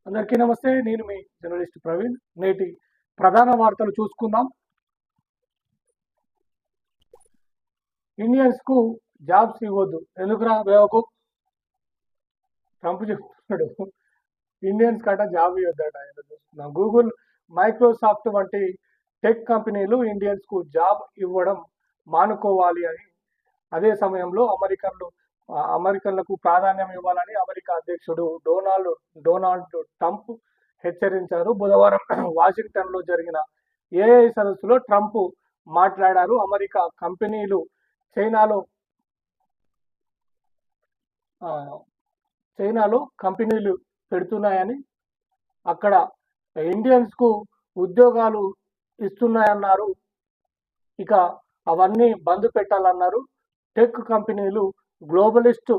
అందరికీ నమస్తే. నేను మీ జర్నలిస్ట్ ప్రవీణ్. నేటి ప్రధాన వార్తలు చూసుకుందాం. ఇండియన్స్కు జాబ్స్ ఇవ్వద్దు, ఎందుకురా బేవకూఫ్? ట్రంప్ చెప్తున్నాడు ఇండియన్స్ కట జాబ్ ఇవ్వద్దట. చూస్తున్నాం, గూగుల్, మైక్రోసాఫ్ట్ వంటి టెక్ కంపెనీలు ఇండియన్స్కు జాబ్ ఇవ్వడం మానుకోవాలి అని, అదే సమయంలో అమెరికన్లకు ప్రాధాన్యం ఇవ్వాలని అమెరికా అధ్యక్షుడు డొనాల్డ్ ట్రంప్ హెచ్చరించారు. బుధవారం వాషింగ్టన్లో జరిగిన ఏఐ సదస్సులో ట్రంప్ మాట్లాడారు. అమెరికా కంపెనీలు చైనాలో కంపెనీలు పెడుతున్నాయని, అక్కడ ఇండియన్స్కు ఉద్యోగాలు ఇస్తున్నాయన్నారు. ఇక అవన్నీ బంద్ పెట్టాలన్నారు. టెక్ కంపెనీలు గ్లోబలిస్టు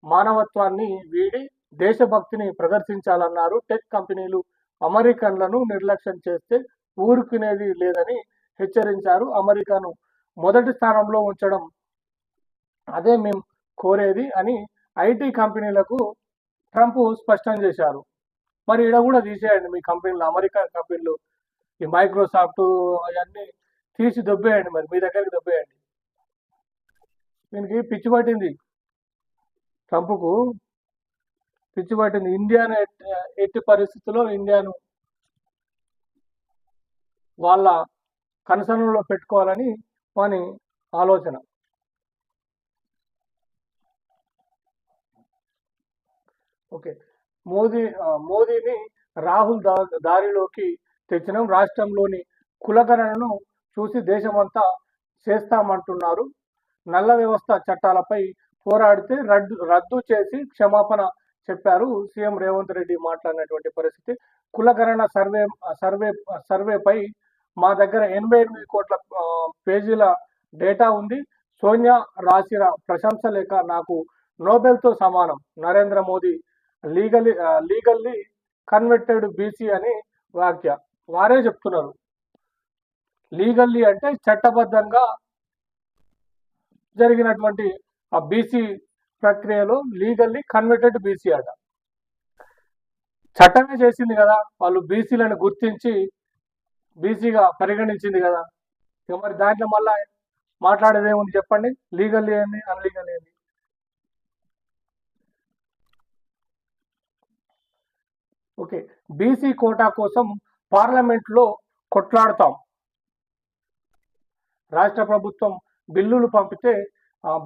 మానవత్వాన్ని వీడి దేశభక్తిని ప్రదర్శించాలన్నారు. టెక్ కంపెనీలు అమెరికన్లను నిర్లక్ష్యం చేస్తే ఊరుకునేది లేదని హెచ్చరించారు. అమెరికాను మొదటి స్థానంలో ఉంచడం అదే మేము కోరేది అని ఐటీ కంపెనీలకు ట్రంప్ స్పష్టం చేశారు. మరి ఈడ కూడా తీసేయండి మీ కంపెనీలు, అమెరికన్ కంపెనీలు, ఈ మైక్రోసాఫ్ట్ అవన్నీ తీసి దొబ్బేయండి, మరి మీ దగ్గరికి దొబ్బేయండి. దీనికి పిచ్చి పట్టింది, ట్రంప్కు పిచ్చి పట్టింది. ఇండియాను ఎట్టి పరిస్థితుల్లో ఇండియాను వాళ్ళ కన్సర్న్లో పెట్టుకోవాలని వాని ఆలోచన. ఓకే, మోదీని రాహుల్ దారిలోకి తెచ్చినాం. రాష్ట్రంలోని కులగణనను చూసి దేశమంతా చేస్తామంటున్నారు. నల్ల వ్యవస్థ చట్టాలపై పోరాడితే రద్దు చేసి క్షమాపణ చెప్పారు. సీఎం రేవంత్ రెడ్డి మాట్లాడినటువంటి పరిస్థితి. కులగణన సర్వేపై మా దగ్గర 88 కోట్ల పేజీల డేటా ఉంది. సోనియా రాసిన ప్రశంస లేఖ నాకు నోబెల్తో సమానం. Narendra Modi legally converted BC అని వాక్య. వారే చెప్తున్నారు. లీగల్లీ అంటే చట్టబద్ధంగా జరిగినటువంటి ఆ బీసీ ప్రక్రియలో లీగల్లీ కన్వర్టెడ్ బీసీ అట. చట్టమే చేసింది కదా, వాళ్ళు బీసీలను గుర్తించి బీసీగా పరిగణించింది కదా. ఇక మరి దాంట్లో మళ్ళా మాట్లాడేది ఏముంది చెప్పండి? లీగల్లీ ఏంది, అన్లీగల్ ఏంది? ఓకే, బీసీ కోటా కోసం పార్లమెంట్లో కొట్లాడతాం. రాష్ట్ర ప్రభుత్వం బిల్లులు పంపితే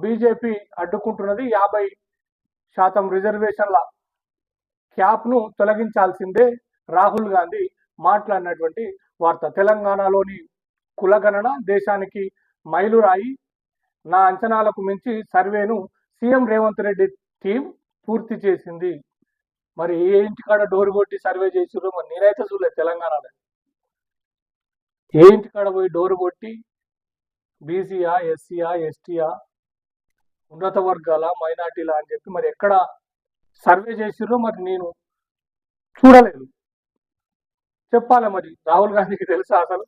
బీజేపీ అడ్డుకుంటున్నది. 50% రిజర్వేషన్ల క్యాప్ను తొలగించాల్సిందే రాహుల్ గాంధీ మాట్లాడినటువంటి వార్త. తెలంగాణలోని కులగణన దేశానికి మైలురాయి. నా అంచనాలకు మించి సర్వేను సీఎం రేవంత్ రెడ్డి టీం పూర్తి చేసింది. మరి ఏ ఇంటికాడ డోరు కొట్టి సర్వే చేసిరో మరి నేనైతే చూడలేదు తెలంగాణలో. ఏ ఇంటికాడ పోయి డోరు కొట్టి బీసీయా, ఎస్సీయా, ఎస్టీయా, ఉన్నత వర్గాల, మైనార్టీలా అని చెప్పి మరి ఎక్కడ సర్వే చేసిరో మరి నేను చూడలేదు. చెప్పాలి మరి, రాహుల్ గాంధీకి తెలుసా అసలు?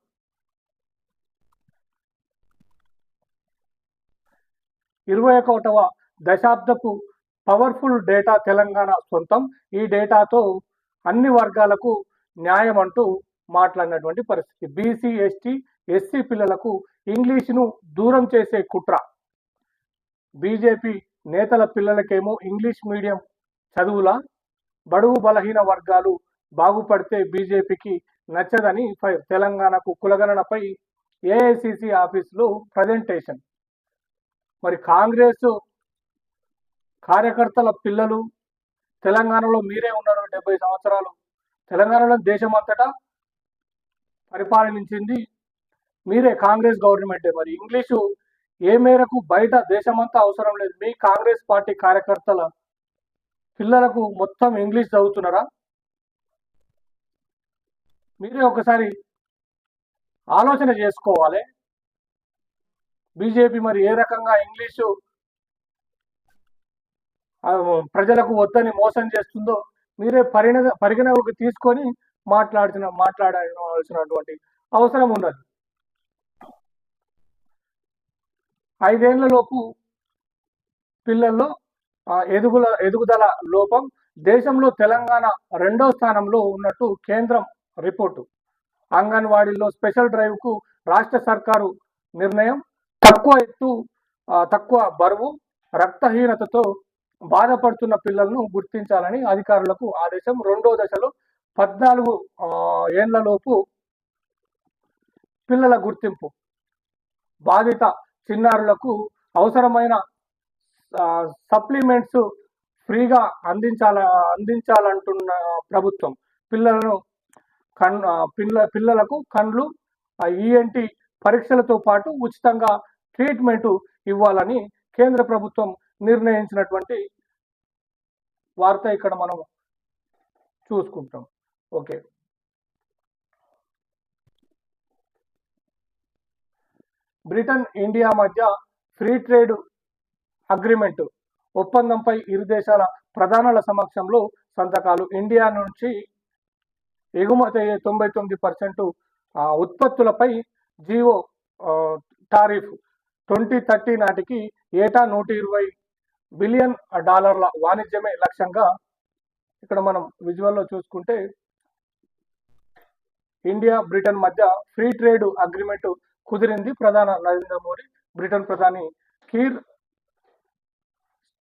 ఇరవై 21వ దశాబ్దపు పవర్ఫుల్ డేటా తెలంగాణ సొంతం. ఈ డేటాతో అన్ని వర్గాలకు న్యాయం అంటూ మాట్లాడినటువంటి పరిస్థితి. బీసీ, ఎస్టీ, ఎస్సీ పిల్లలకు ఇంగ్లీషును దూరం చేసే కుట్ర. బీజేపీ నేతల పిల్లలకేమో ఇంగ్లీష్ మీడియం చదువుల, బడుగు బలహీన వర్గాలు బాగుపడితే బీజేపీకి నచ్చదని ఫైర్. తెలంగాణకు కులగణనపై ఏఐసిసి ఆఫీసులో ప్రజెంటేషన్. మరి కాంగ్రెస్ కార్యకర్తల పిల్లలు తెలంగాణలో మీరే ఉన్నారు, 70 సంవత్సరాలు తెలంగాణలో దేశమంతటా పరిపాలనించింది మీరే, కాంగ్రెస్ గవర్నమెంటే. మరి ఇంగ్లీషు ఏ మేరకు బయట దేశమంతా అవసరం లేదు. మీ కాంగ్రెస్ పార్టీ కార్యకర్తల పిల్లలకు మొత్తం ఇంగ్లీష్ చదువుతున్నారా? మీరే ఒకసారి ఆలోచన చేసుకోవాలి. బీజేపీ మరి ఏ రకంగా ఇంగ్లీషు ప్రజలకు వద్దని మోసం చేస్తుందో మీరే పరిగణలోకి తీసుకొని మాట్లాడాల్సినటువంటి అవసరం ఉన్నది. 5 ఏళ్లలోపు పిల్లల్లో ఎదుగుదల లోపం దేశంలో తెలంగాణ 2వ స్థానంలో ఉన్నట్టు కేంద్రం రిపోర్టు. అంగన్వాడీల్లో స్పెషల్ డ్రైవ్కు రాష్ట్ర సర్కారు నిర్ణయం. తక్కువ ఎత్తు, తక్కువ బరువు, రక్తహీనతతో బాధపడుతున్న పిల్లలను గుర్తించాలని అధికారులకు ఆదేశం. 2వ దశలో 14 ఏళ్లలోపు పిల్లల గుర్తింపు. బాధిత చిన్నారులకు అవసరమైన సప్లిమెంట్స్ ఫ్రీగా అందించాలంటున్న ప్రభుత్వం. పిల్లలకు కండ్లు, ఈఎన్టీ పరీక్షలతో పాటు ఉచితంగా ట్రీట్మెంట్ ఇవ్వాలని కేంద్ర ప్రభుత్వం నిర్ణయించినటువంటి వార్త ఇక్కడ మనం చూసుకుంటాం. ఓకే, బ్రిటన్ ఇండియా మధ్య ఫ్రీ ట్రేడ్ అగ్రిమెంట్ ఒప్పందంపై ఇరు దేశాల ప్రధానుల సమక్షంలో సంతకాలు. ఇండియా నుంచి ఎగుమతి అయ్యే 99% ఉత్పత్తులపై జీవో టారిఫ్ 2030 నాటికి ఏటా $120 బిలియన్ వాణిజ్యమే లక్ష్యంగా. ఇక్కడ మనం విజువల్లో చూసుకుంటే ఇండియా బ్రిటన్ మధ్య ఫ్రీ ట్రేడ్ అగ్రిమెంట్ కుదిరింది. ప్రధాని నరేంద్ర మోడీ, బ్రిటన్ ప్రధాని కీర్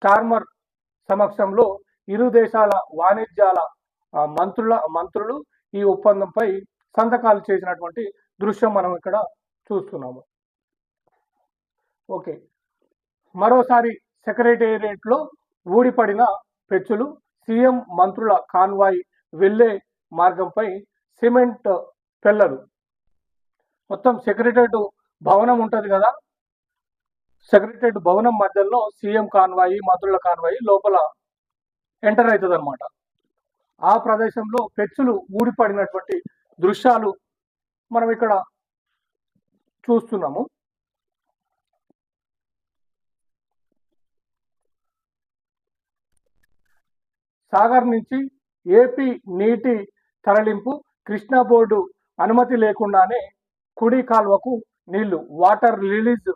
స్టార్మర్ సమక్షంలో ఇరు దేశాల వాణిజ్యాల మంత్రులు ఈ ఒప్పందంపై సంతకాలు చేసినటువంటి దృశ్యం మనం ఇక్కడ చూస్తున్నాము. ఓకే, మరోసారి సెక్రటేరియట్లో ఊడిపడిన పెచ్చులు. సీఎం మంత్రుల కాన్వాయ్ వెళ్లే మార్గంపై సిమెంట్ పెల్లలు. మొత్తం సెక్రటేరియట్ భవనం ఉంటుంది కదా, సెక్రటేరియట్ భవనం మధ్యలో సీఎం కాన్వాయి, మంత్రుల కాన్వాయి లోపల ఎంటర్ అవుతుంది అనమాట. ఆ ప్రదేశంలో పెచ్చులు ఊడిపడినటువంటి దృశ్యాలు మనం ఇక్కడ చూస్తున్నాము. సాగర్ నుంచి ఏపీ నీటి తరలింపు. కృష్ణా బోర్డు అనుమతి లేకుండానే కుడి కాల్వకు నీళ్లు. వాటర్ రిలీజ్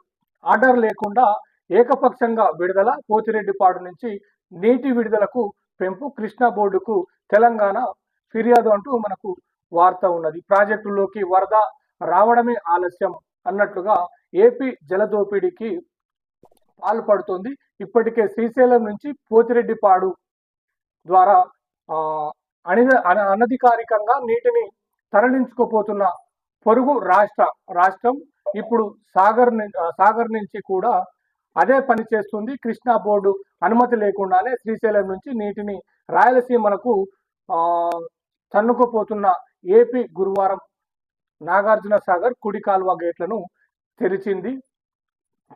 ఆర్డర్ లేకుండా ఏకపక్షంగా విడుదల. పోతిరెడ్డిపాడు నుంచి నీటి విడుదలకు పెంపు. కృష్ణా బోర్డుకు తెలంగాణ ఫిర్యాదు అంటూ మనకు వార్త ఉన్నది. ప్రాజెక్టులోకి వరద రావడమే ఆలస్యం అన్నట్లుగా ఏపీ జలదోపిడీకి పాల్పడుతోంది. ఇప్పటికే శ్రీశైలం నుంచి పోతిరెడ్డిపాడు ద్వారా అనధికారికంగా నీటిని తరలించుకోపోతున్న పొరుగు రాష్ట్రం ఇప్పుడు సాగర్ నుంచి కూడా అదే పని చేస్తుంది. కృష్ణా బోర్డు అనుమతి లేకుండానే శ్రీశైలం నుంచి నీటిని రాయలసీమలకు తన్నుకుపోతున్న ఏపీ గురువారం నాగార్జున సాగర్ కుడి కాల్వ గేట్లను తెరిచింది.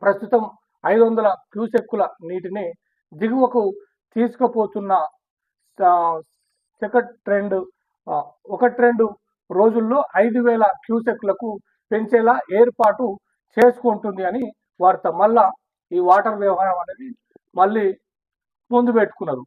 ప్రస్తుతం 500 క్యూసెక్కుల నీటిని దిగువకు తీసుకుపోతున్న ఒకటి రెండు రోజుల్లో 5,000 క్యూసెక్లకు పెంచేలా ఏర్పాటు చేసుకుంటుంది అని వార్త. మళ్ళా ఈ వాటర్ వ్యవహారం అనేది మళ్ళీ ముందు పెట్టుకున్నారు.